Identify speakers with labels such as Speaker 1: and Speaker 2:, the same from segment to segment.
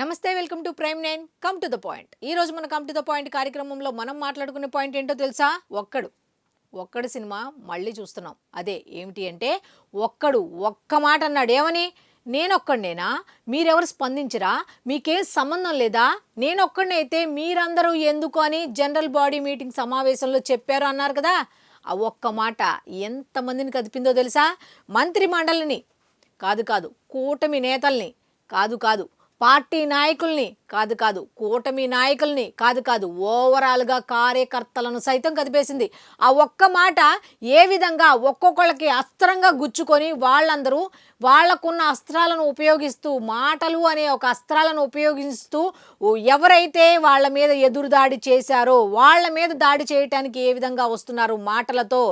Speaker 1: నమస్తే, welcome to prime 9 come to the point. ఈ రోజు మన కమ్ టు ద పాయింట్ కార్యక్రమంలో మనం మాట్లాడుకునే పాయింట్ ఏంటో తెలుసా? ఒక్కడు సినిమా మళ్ళీ చూస్తున్నాం. అదే ఏమిటి అంటే, ఒక్క మాట అన్నాడు. ఏమని? నేనొక్కడినేనా, మీరెవరు స్పందించరా, మీకేం సంబంధం లేదా, నేనొక్కడినైతే మీరందరూ ఎందుకు అని జనరల్ బాడీ మీటింగ్ సమావేశంలో చెప్పారు అన్నారు కదా. ఆ ఒక్క మాట ఎంతమందిని కదిపిందో తెలుసా? మంత్రి మండలిని కాదు, కూటమి నేతల్ని కాదు, పార్టీ నాయకుల్ని కాదు, కూటమి నాయకుల్ని కాదు, ఓవరాల్గా కార్యకర్తలను సైతం కదిపేసింది. ఆ ఒక్క మాట ఏ విధంగా ఒక్కొక్కళ్ళకి అస్త్రంగా గుచ్చుకొని వాళ్ళందరూ వాళ్ళకున్న అస్త్రాలను ఉపయోగిస్తూ, మాటలు అనే ఒక అస్త్రాలను ఉపయోగిస్తూ ఎవరైతే వాళ్ళ మీద ఎదురుదాడి చేశారో వాళ్ళ మీద దాడి చేయటానికి ఏ విధంగా వస్తున్నారు, మాటలతో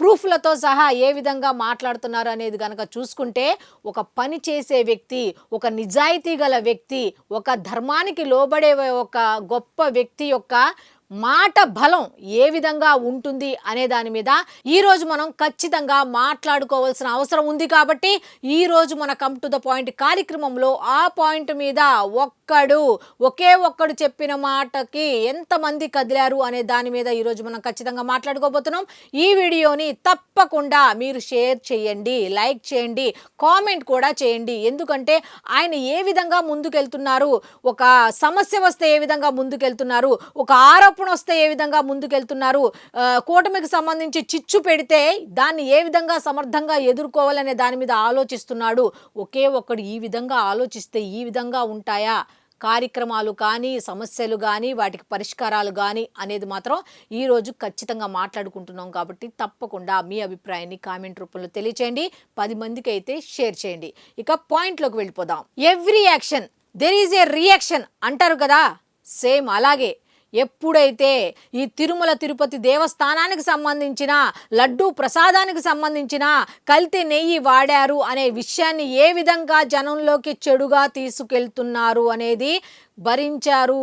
Speaker 1: ప్రూఫ్లతో సహా ఏ విధంగా మాట్లాడుతున్నారు అనేది కనుక చూసుకుంటే, ఒక పని చేసే వ్యక్తి, ఒక నిజాయితీ గల వ్యక్తి, ఒక ధర్మానికి లోబడే ఒక గొప్ప వ్యక్తి యొక్క మాట బలం ఏ విధంగా ఉంటుంది అనే దాని మీద ఈరోజు మనం ఖచ్చితంగా మాట్లాడుకోవాల్సిన అవసరం ఉంది. కాబట్టి ఈరోజు మన కమ్ టు ద పాయింట్ కార్యక్రమంలో ఆ పాయింట్ మీద ఒకే ఒక్కడు చెప్పిన మాటకి ఎంతమంది కదిలారు అనే దాని మీద ఈరోజు మనం ఖచ్చితంగా మాట్లాడుకోబోతున్నాం. ఈ వీడియోని తప్పకుండా మీరు షేర్ చేయండి, లైక్ చేయండి, కామెంట్ కూడా చేయండి. ఎందుకంటే ఆయన ఏ విధంగా ముందుకెళ్తున్నారు, ఒక సమస్య వస్తే ఏ విధంగా ముందుకెళ్తున్నారు, ఒక ఆరోపణ వస్తే ఏ విధంగా ముందుకెళ్తున్నారు, కూటమికి సంబంధించి చిచ్చు పెడితే దాన్ని ఏ విధంగా సమర్థంగా ఎదుర్కోవాలనే దాని మీద ఆలోచిస్తున్నాడు. ఒకే ఒక్కడు ఈ విధంగా ఆలోచిస్తే ఈ విధంగా ఉంటాయా కార్యక్రమాలు కానీ, సమస్యలు కానీ, వాటికి పరిష్కారాలు కానీ అనేది మాత్రం ఈరోజు ఖచ్చితంగా మాట్లాడుకుంటున్నాం. కాబట్టి తప్పకుండా మీ అభిప్రాయాన్ని కామెంట్ రూపంలో తెలియచేయండి, 10 మందికి అయితే షేర్ చేయండి. ఇక పాయింట్లోకి వెళ్ళిపోదాం. Every action there is a reaction అంటారు కదా, సేమ్ అలాగే ఎప్పుడైతే ఈ తిరుమల తిరుపతి దేవస్థానానికి సంబంధించిన లడ్డూ ప్రసాదానికి సంబంధించిన కల్తీ నెయ్యి వాడారు అనే విషయాన్ని ఏ విధంగా జనంలోకి చెడుగా తీసుకెళ్తున్నారు అనేది భరించారు.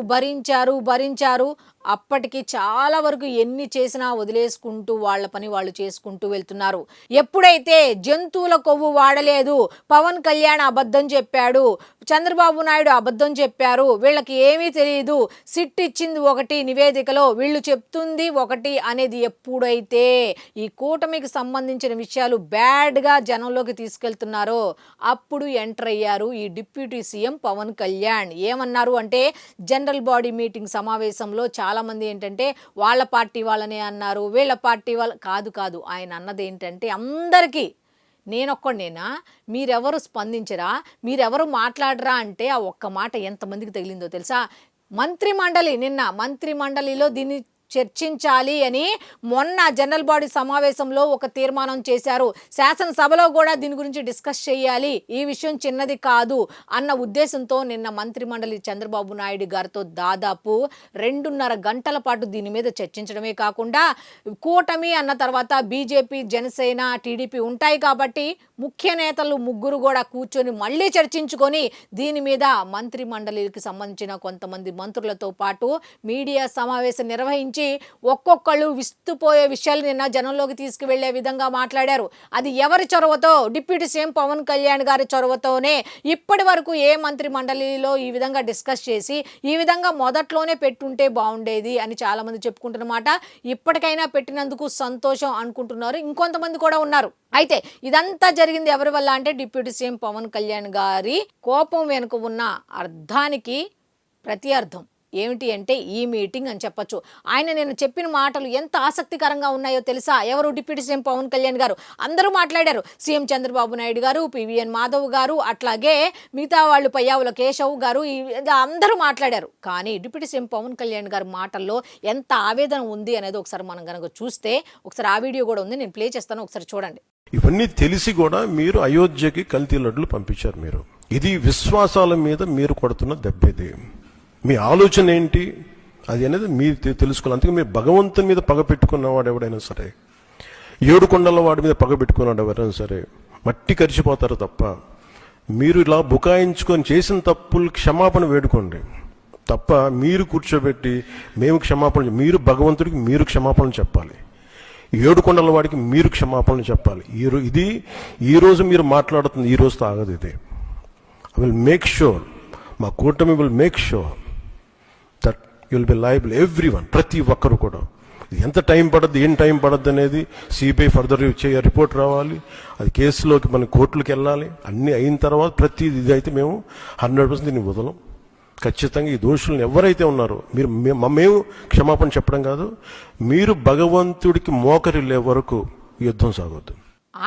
Speaker 1: అప్పటికి చాలా వరకు ఎన్ని చేసినా వదిలేసుకుంటూ వాళ్ళ పని వాళ్ళు చేసుకుంటూ వెళ్తున్నారు. ఎప్పుడైతే జంతువుల కొవ్వు వాడలేదు, పవన్ కళ్యాణ్ అబద్ధం చెప్పాడు, చంద్రబాబు నాయుడు అబద్ధం చెప్పారు, వీళ్ళకి ఏమీ తెలియదు, సిట్ ఇచ్చింది ఒకటి నివేదికలో, వీళ్ళు చెప్తుంది ఒకటి అనేది ఎప్పుడైతే ఈ కూటమికి సంబంధించిన విషయాలు బ్యాడ్గా జనంలోకి తీసుకెళ్తున్నారో అప్పుడు ఎంటర్ అయ్యారు ఈ డిప్యూటీ సీఎం పవన్ కళ్యాణ్. ఏమన్నారు అంటే, జనరల్ బాడీ మీటింగ్ సమావేశంలో చాలామంది ఏంటంటే వాళ్ళ పార్టీ వాళ్ళనే అన్నారు, వీళ్ళ పార్టీ వాళ్ళ కాదు. ఆయన అన్నది ఏంటంటే, అందరికీ నేనొక్కడినేనా, మీరెవరు స్పందించరా, మీరెవరు మాట్లాడరా అంటే ఆ ఒక్క మాట ఎంతమందికి తగిలిందో తెలుసా? నిన్న మంత్రి మండలిలో దీన్ని చర్చించాలి అని మొన్న జనరల్ బాడీ సమావేశంలో ఒక తీర్మానం చేశారు. శాసనసభలో కూడా దీని గురించి డిస్కస్ చేయాలి, ఈ విషయం చిన్నది కాదు అన్న ఉద్దేశంతో నిన్న మంత్రి మండలి చంద్రబాబు నాయుడు గారితో దాదాపు 2.5 గంటల పాటు దీని మీద చర్చించడమే కాకుండా, కూటమి అన్న తర్వాత బీజేపీ, జనసేన, టీడీపీ ఉంటాయి కాబట్టి ముఖ్య నేతలు ముగ్గురు కూడా కూర్చొని మళ్ళీ చర్చించుకొని దీని మీద మంత్రి మండలికి సంబంధించిన కొంతమంది మంత్రులతో పాటు మీడియా సమావేశం నిర్వహించి ఒక్కొక్కళ్ళు విస్తుపోయే విషయాలు నిన్న జనంలోకి తీసుకువెళ్లే విధంగా మాట్లాడారు. అది ఎవరి చొరవతో? డిప్యూటీ సీఎం పవన్ కళ్యాణ్ గారి చొరవతోనే. ఇప్పటి వరకు ఏ మంత్రి మండలిలో ఈ విధంగా డిస్కస్ చేసి ఈ విధంగా మొదట్లోనే పెట్టుంటే బాగుండేది అని చాలా మంది చెప్పుకుంటున్నమాట. ఇప్పటికైనా పెట్టినందుకు సంతోషం అనుకుంటున్నారు, ఇంకొంతమంది కూడా ఉన్నారు. అయితే ఇదంతా జరిగింది ఎవరి వల్ల అంటే, డిప్యూటీ సీఎం పవన్ కళ్యాణ్ గారి కోపం వెనుక ఉన్న అర్థానికి ప్రతి అర్థం ఏమిటి అంటే ఈ మీటింగ్ అని చెప్పొచ్చు. ఆయన నేను చెప్పిన మాటలు ఎంత ఆసక్తికరంగా ఉన్నాయో తెలుసా? ఎవరు? డిప్యూటీ సీఎం పవన్ కళ్యాణ్ గారు. అందరూ మాట్లాడారు. సీఎం చంద్రబాబు నాయుడు గారు, పివిఎన్ మాధవ్ గారు, అట్లాగే మిగతా వాళ్ళు పయ్యావుల కేశవ్ గారు, అందరూ మాట్లాడారు. కానీ డిప్యూటీ సీఎం పవన్ కళ్యాణ్ గారి మాటల్లో ఎంత ఆవేదన ఉంది అనేది ఒకసారి మనం కనుక చూస్తే, ఒకసారి ఆ వీడియో కూడా ఉంది, నేను ప్లే చేస్తాను, ఒకసారి చూడండి.
Speaker 2: ఇవన్నీ తెలిసి కూడా మీరు అయోధ్యకి కల్తీ లడ్డులు పంపించారు. మీరు ఇది విశ్వాసాల మీద మీరు కొడుతున్న దెబ్బేది. మీ ఆలోచన ఏంటి అది అనేది మీరు తెలుసుకోవాలి. అందుకే మీరు భగవంతుని మీద పగ పెట్టుకున్నవాడు ఎవడైనా సరే, 7 కొండల వాడి మీద పగ పెట్టుకున్నాడు ఎవరైనా సరే మట్టి కరిచిపోతారు తప్ప, మీరు ఇలా బుకాయించుకొని చేసిన తప్పులు క్షమాపణ వేడుకోండి తప్ప మీరు కూర్చోబెట్టి మేము క్షమాపణ, మీరు భగవంతుడికి మీరు క్షమాపణ చెప్పాలి, 7 కొండల వాడికి మీరు క్షమాపణ చెప్పాలి. ఈరోజు మీరు మాట్లాడుతుంది ఈ రోజుతో ఆగదు. ఇది ఐ విల్ మేక్ షూర్ మా కూటమి will make sure that you will be liable everyone, ప్రతి ఒక్కరు కూడా. ఎంత టైం పడద్దు, ఏం టైం పడద్దు అనేది సిబిఐ ఫర్దర్ రిపోర్ట్ రావాలి, అది కేసులోకి మన కోర్టులకు వెళ్ళాలి. అన్నీ అయిన తర్వాత ప్రతి ఇది అయితే మేము 100% దీన్ని వదలం. ఖచ్చితంగా ఈ దోషులను ఎవరైతే ఉన్నారో మేము క్షమాపణ చెప్పడం కాదు, మీరు భగవంతుడికి మోకరిల్లే వరకు యుద్ధం సాగొద్దు.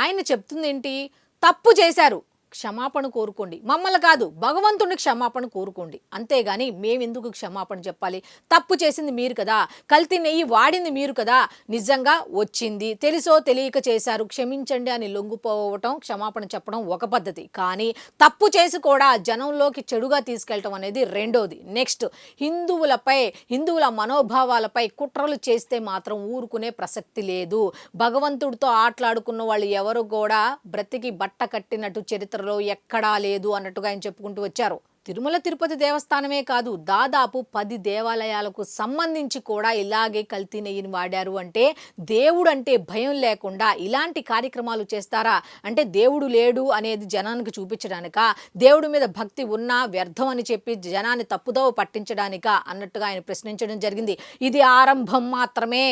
Speaker 1: ఆయన చెప్తుంది ఏంటి? తప్పు చేశారు, క్షమాపణ కోరుకోండి. మమ్మల్ని కాదు, భగవంతుడిని క్షమాపణ కోరుకోండి. అంతేగాని మేమెందుకు క్షమాపణ చెప్పాలి? తప్పు చేసింది మీరు కదా, కల్తీ నెయ్యి వాడింది మీరు కదా, నిజంగా వచ్చింది, తెలుసో తెలియక చేశారు, క్షమించండి అని లొంగిపోవటం, క్షమాపణ చెప్పడం ఒక పద్ధతి. కానీ తప్పు చేసి కూడా జనంలోకి చెడుగా తీసుకెళ్ళటం అనేది రెండోది. నెక్స్ట్, హిందువుల మనోభావాలపై కుట్రలు చేస్తే మాత్రం ఊరుకునే ప్రసక్తి లేదు. భగవంతుడితో ఆటలాడుకున్న వాళ్ళు ఎవరు కూడా బ్రతికి బట్ట కట్టినట్టు చరిత్రలో ఎక్కడా లేదు అన్నట్టుగా ఆయన చెప్పుకుంటూ వచ్చారు. తిరుమల తిరుపతి దేవస్థానమే కాదు, దాదాపు 10 దేవాలయాలకు సంబంధించి కూడా ఇలాగే కల్తీ నెయ్యిని వాడారు. అంటే దేవుడు అంటే భయం లేకుండా ఇలాంటి కార్యక్రమాలు చేస్తారా? అంటే దేవుడు లేడు అనేది జనానికి చూపించడానికా, దేవుడి మీద భక్తి ఉన్నా వ్యర్థం అని చెప్పి జనాన్ని తప్పుదోవ పట్టించడానికా అన్నట్టుగా ఆయన ప్రశ్నించడం జరిగింది. ఇది ఆరంభం మాత్రమే.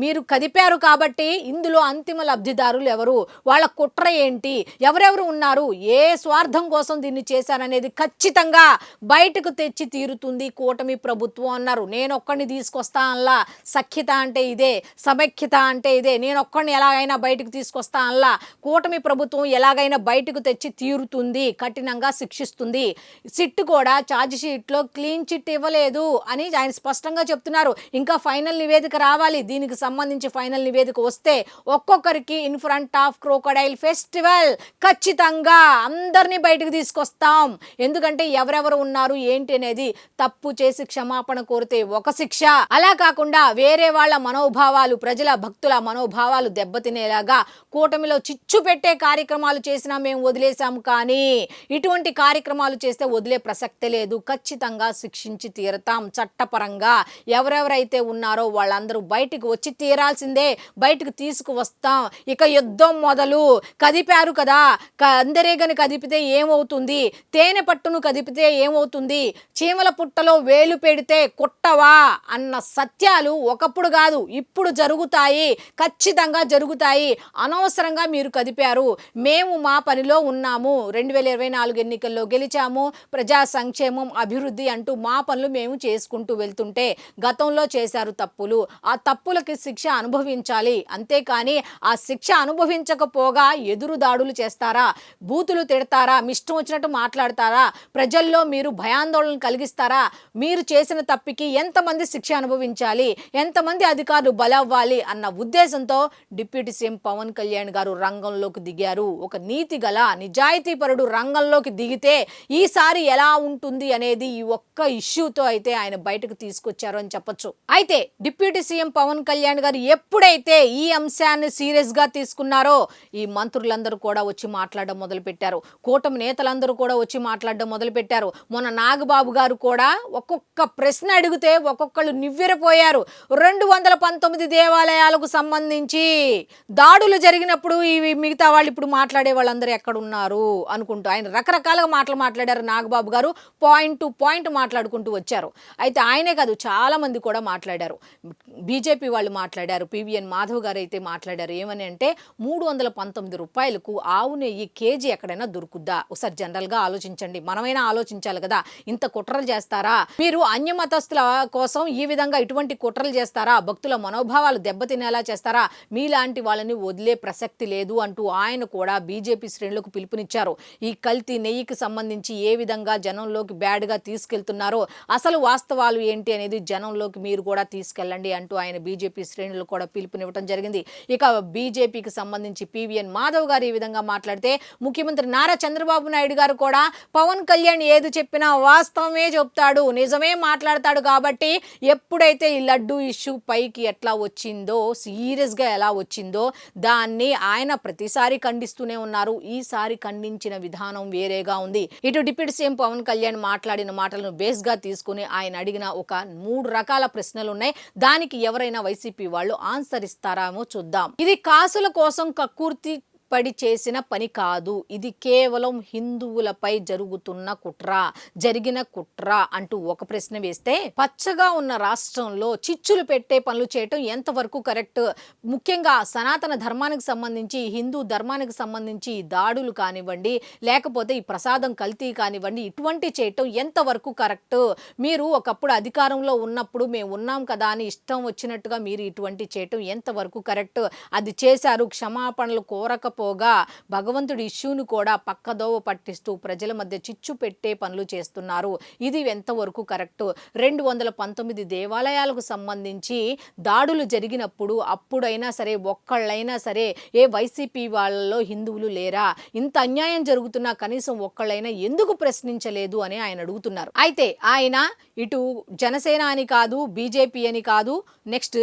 Speaker 1: మీరు కదిపారు కాబట్టి ఇందులో అంతిమ లబ్ధిదారులు ఎవరు, వాళ్ళ కుట్ర ఏంటి, ఎవరెవరు ఉన్నారు, ఏ స్వార్థం కోసం దీన్ని చేశారనేది ఖచ్చితంగా బయటకు తెచ్చి తీరుతుంది కూటమి ప్రభుత్వం అన్నారు. నేను ఒక్కడిని తీసుకొస్తా అల్లా, సఖ్యత అంటే ఇదే, సమైక్యత అంటే ఇదే, నేను ఒక్కడిని ఎలాగైనా బయటకు తీసుకొస్తా అల్లా, కూటమి ప్రభుత్వం ఎలాగైనా బయటకు తెచ్చి తీరుతుంది, కఠినంగా శిక్షిస్తుంది. సిట్ కూడా ఛార్జ్ షీట్లో క్లీన్ చిట్ ఇవ్వలేదు అని ఆయన స్పష్టంగా చెప్తున్నారు. ఇంకా ఫైనల్ నివేదిక రావాలి. దీనికి సంబంధించి ఫైనల్ నివేదిక వస్తే ఒక్కొక్కరికి in front of crocodile festival ఖచ్చితంగా అందరినీ బయటకు తీసుకొస్తాం. ఎందుకంటే ఎవరెవరు ఉన్నారు ఏంటి అనేది తప్పు చేసి క్షమాపణ కోరితే ఒక శిక్ష, అలా కాకుండా వేరే వాళ్ళ మనోభావాలు, ప్రజల భక్తుల మనోభావాలు దెబ్బతినేలాగా కూటమిలో చిచ్చు పెట్టే కార్యక్రమాలు చేసినా మేము వదిలేసాము. కానీ ఇటువంటి కార్యక్రమాలు చేస్తే వదిలే ప్రసక్తే లేదు. ఖచ్చితంగా శిక్షించి తీరతాం చట్టపరంగా. ఎవరెవరైతే ఉన్నారో వాళ్ళందరూ బయటకు వచ్చి తీరాల్సిందే, బయటకు తీసుకువస్తాం. ఇక యుద్ధం మొదలు. కదిపారు కదా, అందరేగని కదిపితే ఏమవుతుంది, తేనె పట్టును కదిపితే ఏమవుతుంది, చీమల పుట్టలో వేలు పెడితే కుట్టవా అన్న సత్యాలు ఒకప్పుడు కాదు ఇప్పుడు జరుగుతాయి, ఖచ్చితంగా జరుగుతాయి. అనవసరంగా మీరు కదిపారు. మేము మా పనిలో ఉన్నాము, 2024 ఎన్నికల్లో గెలిచాము, ప్రజా సంక్షేమం అభివృద్ధి అంటూ మా పనులు మేము చేసుకుంటూ వెళ్తుంటే గతంలో చేశారు తప్పులు, ఆ తప్పులకి శిక్ష అనుభవించాలి. అంతేకాని ఆ శిక్ష అనుభవించకపోగా ఎదురు దాడులు చేస్తారా, బూతులు తిడతారా, ఇష్టం వచ్చినట్టు మాట్లాడతారా, ప్రజల్లో మీరు భయాందోళన కలిగిస్తారా? మీరు చేసిన తప్పికి ఎంతమంది శిక్ష అనుభవించాలి, ఎంతమంది అధికారులు బలవ్వాలి అన్న ఉద్దేశంతో డిప్యూటీ సీఎం పవన్ కళ్యాణ్ గారు రంగంలోకి దిగారు. ఒక నీతి గల నిజాయితీపరుడు రంగంలోకి దిగితే ఈసారి ఎలా ఉంటుంది అనేది ఈ ఒక్క ఇష్యూతో అయితే ఆయన బయటకు తీసుకొచ్చారు అని చెప్పొచ్చు. అయితే డిప్యూటీ సీఎం పవన్ కళ్యాణ్ గారు ఎప్పుడైతే ఈ అంశాన్ని సీరియస్ గా తీసుకున్నారో ఈ మంత్రులందరూ కూడా వచ్చి మాట్లాడడం మొదలు పెట్టారు, కూటమి నేతలందరూ కూడా వచ్చి మాట్లాడడం మొదలు పెట్టారు. మొన్న నాగబాబు గారు కూడా ఒక్కొక్క ప్రశ్న అడిగితే ఒక్కొక్కళ్ళు నివ్వెరపోయారు. 219 దేవాలయాలకు సంబంధించి దాడులు జరిగినప్పుడు ఇవి మిగతా వాళ్ళు ఇప్పుడు మాట్లాడే వాళ్ళందరూ ఎక్కడున్నారు అనుకుంటూ ఆయన రకరకాలుగా మాట్లాడారు. నాగబాబు గారు పాయింట్ టు పాయింట్ మాట్లాడుకుంటూ వచ్చారు. అయితే ఆయనే కాదు చాలా మంది కూడా మాట్లాడారు. బీజేపీ వాళ్ళు మాట్లాడారు, పివిఎన్ మాధవ్ గారు అయితే మాట్లాడారు. ఏమని అంటే 319 రూపాయలకు ఆవు నెయ్యి కేజీ ఎక్కడైనా దొరుకుద్దా? ఒకసారి జనరల్గా ఆలోచించండి, మనమైనా ఆలోచించాలి కదా. ఇంత కుట్రలు చేస్తారా మీరు? అన్యమతస్తుల కోసం ఈ విధంగా ఇటువంటి కుట్రలు చేస్తారా? భక్తుల మనోభావాలు దెబ్బతినేలా చేస్తారా? మీలాంటి వాళ్ళని వదిలే ప్రసక్తి లేదు అంటూ ఆయన కూడా బీజేపీ శ్రేణులకు పిలుపునిచ్చారు. ఈ కల్తీ నెయ్యికి సంబంధించి ఏ విధంగా జనంలోకి బ్యాడ్గా తీసుకెళ్తున్నారో, అసలు వాస్తవాలు ఏంటి అనేది జనంలోకి మీరు కూడా తీసుకెళ్ళండి అంటూ ఆయన బీజేపీ శ్రేణులు కూడా పిలుపునివ్వడం జరిగింది. ఇక బీజేపీకి సంబంధించి పివిఎన్ మాధవ్ గారు ఈ విధంగా మాట్లాడితే, ముఖ్యమంత్రి నారా చంద్రబాబు నాయుడు గారు కూడా పవన్ కళ్యాణ్ ఏది చెప్పినా వాస్తవమే చెప్తాడు, నిజమే మాట్లాడతాడు. కాబట్టి ఎప్పుడైతే ఈ లడ్డు ఇష్యూ పైకి ఎట్లా వచ్చిందో, సీరియస్గా ఎలా వచ్చిందో దాన్ని ఆయన ప్రతిసారి ఖండిస్తూనే ఉన్నారు. ఈసారి ఖండించిన విధానం వేరేగా ఉంది. ఇటు డిప్యూటీ సీఎం పవన్ కళ్యాణ్ మాట్లాడిన మాటలను బేస్గా తీసుకుని ఆయన అడిగిన ఒక 3 రకాల ప్రశ్నలు ఉన్నాయి. దానికి ఎవరైనా వైసీపీ వాళ్ళు ఆన్సర్ ఇస్తారామో చూద్దాం. ఇది కాసుల కోసం కక్కుర్తి భయపడి చేసిన పని కాదు, ఇది కేవలం హిందువులపై జరుగుతున్న కుట్ర, జరిగిన కుట్ర అంటూ ఒక ప్రశ్న వేస్తే, పచ్చగా ఉన్న రాష్ట్రంలో చిచ్చులు పెట్టే పనులు చేయటం ఎంతవరకు కరెక్ట్? ముఖ్యంగా సనాతన ధర్మానికి సంబంధించి, హిందూ ధర్మానికి సంబంధించి దాడులు కానివ్వండి, లేకపోతే ఈ ప్రసాదం కల్తీ కానివ్వండి, ఇటువంటి చేయటం ఎంతవరకు కరెక్ట్? మీరు ఒకప్పుడు అధికారంలో ఉన్నప్పుడు మేము ఉన్నాం కదా అని ఇష్టం వచ్చినట్టుగా మీరు ఇటువంటి చేయటం ఎంతవరకు కరెక్ట్? అది చేశారు, క్షమాపణలు కోరకపోగా భగవంతుడి ఇష్యూను కూడా పక్కదోవ పట్టిస్తూ ప్రజల మధ్య చిచ్చు పెట్టే పనులు చేస్తున్నారు. ఇది ఎంతవరకు కరెక్ట్? 219 దేవాలయాలకు సంబంధించి దాడులు జరిగినప్పుడు అప్పుడైనా సరే, ఒక్కళ్ళైనా సరే ఏ వైసీపీ వాళ్ళలో హిందువులు లేరా? ఇంత అన్యాయం జరుగుతున్నా కనీసం ఒక్కళ్ళైనా ఎందుకు ప్రశ్నించలేదు అని ఆయన అడుగుతున్నారు. అయితే ఆయన ఇటు జనసేన అని కాదు, బీజేపీ అని కాదు, నెక్స్ట్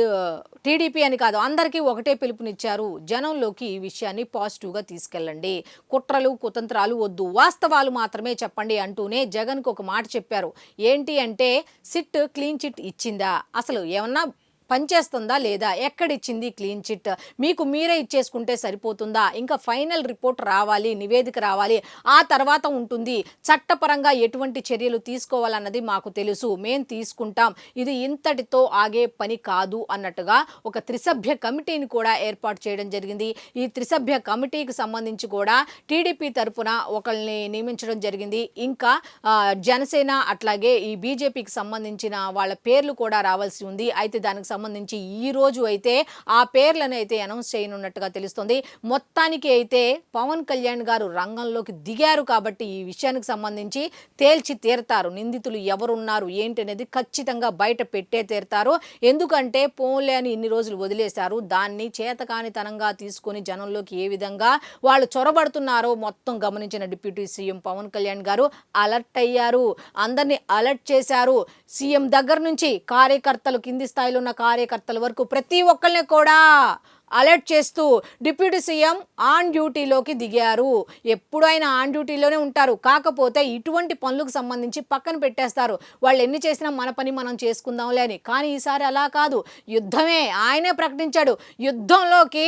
Speaker 1: టీడీపీ అని కాదు, అందరికీ ఒకటే పిలుపునిచ్చారు. జనంలోకి ఈ విషయాన్ని పాజిటివ్గా తీసుకెళ్ళండి, కుట్రలు కుతంత్రాలు వద్దు, వాస్తవాలు మాత్రమే చెప్పండి అంటూనే జగన్కు ఒక మాట చెప్పారు. ఏంటి అంటే, సిట్ క్లీన్ చిట్ ఇచ్చిందా, అసలు ఏమన్నా పనిచేస్తుందా లేదా, ఎక్కడిచ్చింది క్లీన్ చిట్, మీకు మీరే ఇచ్చేసుకుంటే సరిపోతుందా, ఇంకా ఫైనల్ రిపోర్ట్ రావాలి, నివేదిక రావాలి, ఆ తర్వాత ఉంటుంది, చట్టపరంగా ఎటువంటి చర్యలు తీసుకోవాలన్నది మాకు తెలుసు, మేం తీసుకుంటాం, ఇది ఇంతటితో ఆగే పని కాదు అన్నట్టుగా ఒక త్రిసభ్య కమిటీని కూడా ఏర్పాటు చేయడం జరిగింది. ఈ త్రిసభ్య కమిటీకి సంబంధించి కూడా టీడీపీ తరఫున ఒకరిని నియమించడం జరిగింది. ఇంకా జనసేన అట్లాగే ఈ బీజేపీకి సంబంధించిన వాళ్ళ పేర్లు కూడా రావాల్సి ఉంది. అయితే దానికి సంబంధించి ఈ రోజు అయితే ఆ పేర్లను అయితే అనౌన్స్ చేయనున్నట్టుగా తెలుస్తుంది. మొత్తానికి అయితే పవన్ కళ్యాణ్ గారు రంగంలోకి దిగారు కాబట్టి ఈ విషయానికి సంబంధించి తేల్చి తీరతారు. నిందితులు ఎవరున్నారు ఏంటి అనేది ఖచ్చితంగా బయట పెట్టే తీరతారు. ఎందుకంటే పోన్లే అని ఇన్ని రోజులు వదిలేశారు, దాన్ని చేతకానితనంగా తీసుకొని జనంలోకి ఏ విధంగా వాళ్ళు చొరబడుతున్నారో మొత్తం గమనించిన డిప్యూటీ సీఎం పవన్ కళ్యాణ్ గారు అలర్ట్ అయ్యారు, అందరినీ అలర్ట్ చేశారు. సీఎం దగ్గర నుంచి కార్యకర్తలు, కింది స్థాయిలో ఉన్న కార్యకర్తల వరకు ప్రతి ఒక్కరిని కూడా అలర్ట్ చేస్తూ డిప్యూటీ సీఎం ఆన్ డ్యూటీలోకి దిగారు. ఎప్పుడు ఆయన ఆన్ డ్యూటీలోనే ఉంటారు, కాకపోతే ఇటువంటి పనులకు సంబంధించి పక్కన పెట్టేస్తారు. వాళ్ళు ఎన్ని చేసినా మన పని మనం చేసుకుందాంలే అని. కానీ ఈసారి అలా కాదు, యుద్ధమే ఆయనే ప్రకటించాడు. యుద్ధంలోకి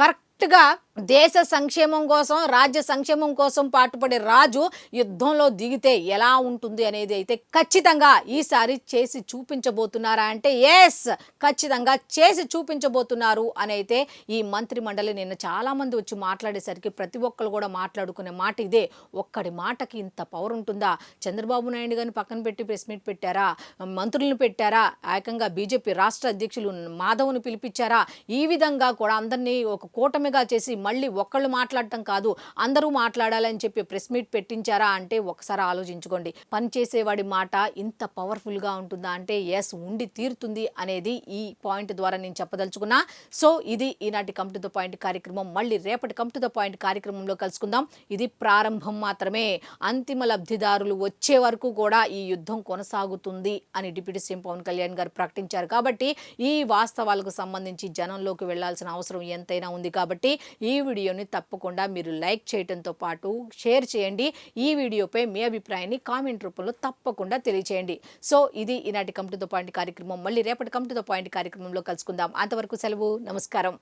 Speaker 1: కరెక్ట్గా దేశ సంక్షేమం కోసం, రాజ్య సంక్షేమం కోసం పాటుపడే రాజు యుద్ధంలో దిగితే ఎలా ఉంటుంది అనేది అయితే ఖచ్చితంగా ఈసారి చేసి చూపించబోతున్నారా అంటే ఎస్, ఖచ్చితంగా చేసి చూపించబోతున్నారు అని అయితే ఈ మంత్రి మండలి నిన్న చాలామంది వచ్చి మాట్లాడేసరికి ప్రతి ఒక్కరు కూడా మాట్లాడుకునే మాట ఇదే. ఒక్కడి మాటకి ఇంత పవర్ ఉంటుందా? చంద్రబాబు నాయుడు గారిని పక్కన పెట్టి ప్రెస్ మీట్ పెట్టారా, మంత్రులను పెట్టారా, ఏకంగా బీజేపీ రాష్ట్ర అధ్యక్షులు మాధవ్ను పిలిపించారా? ఈ విధంగా కూడా అందరినీ ఒక కూటమిగా చేసి మళ్ళీ ఒక్కళ్ళు మాట్లాడటం కాదు, అందరూ మాట్లాడాలని చెప్పి ప్రెస్ మీట్ పెట్టించారా అంటే ఒకసారి ఆలోచించుకోండి. పనిచేసేవాడి మాట ఇంత పవర్ఫుల్గా ఉంటుందా అంటే ఎస్, ఉండి తీరుతుంది అనేది ఈ పాయింట్ ద్వారా నేను చెప్పదలుచుకున్నా. సో ఇది ఈనాటి కమ్ టు ద పాయింట్ కార్యక్రమం. మళ్ళీ రేపటి కమ్ టు ద పాయింట్ కార్యక్రమంలో కలుసుకుందాం. ఇది ప్రారంభం మాత్రమే, అంతిమ లబ్ధిదారులు వచ్చే వరకు కూడా ఈ యుద్ధం కొనసాగుతుంది అని డిప్యూటీ సీఎం పవన్ కళ్యాణ్ గారు ప్రకటించారు. కాబట్టి ఈ వాస్తవాలకు సంబంధించి జనంలోకి వెళ్లాల్సిన అవసరం ఎంతైనా ఉంది. కాబట్టి ఈ వీడియోని తప్పకుండా మీరు లైక్ చేయడంతో పాటు షేర్ చేయండి. ఈ వీడియోపై మీ అభిప్రాయాన్ని కామెంట్ రూపంలో తప్పకుండా తెలియచేయండి. సో ఇది ఈనాటి కమ్ టు ద పాయింట్ కార్యక్రమం. మళ్ళీ రేపటి కమ్ టు ద పాయింట్ కార్యక్రమంలో కలుసుకుందాం. అంతవరకు సెలవు, నమస్కారం.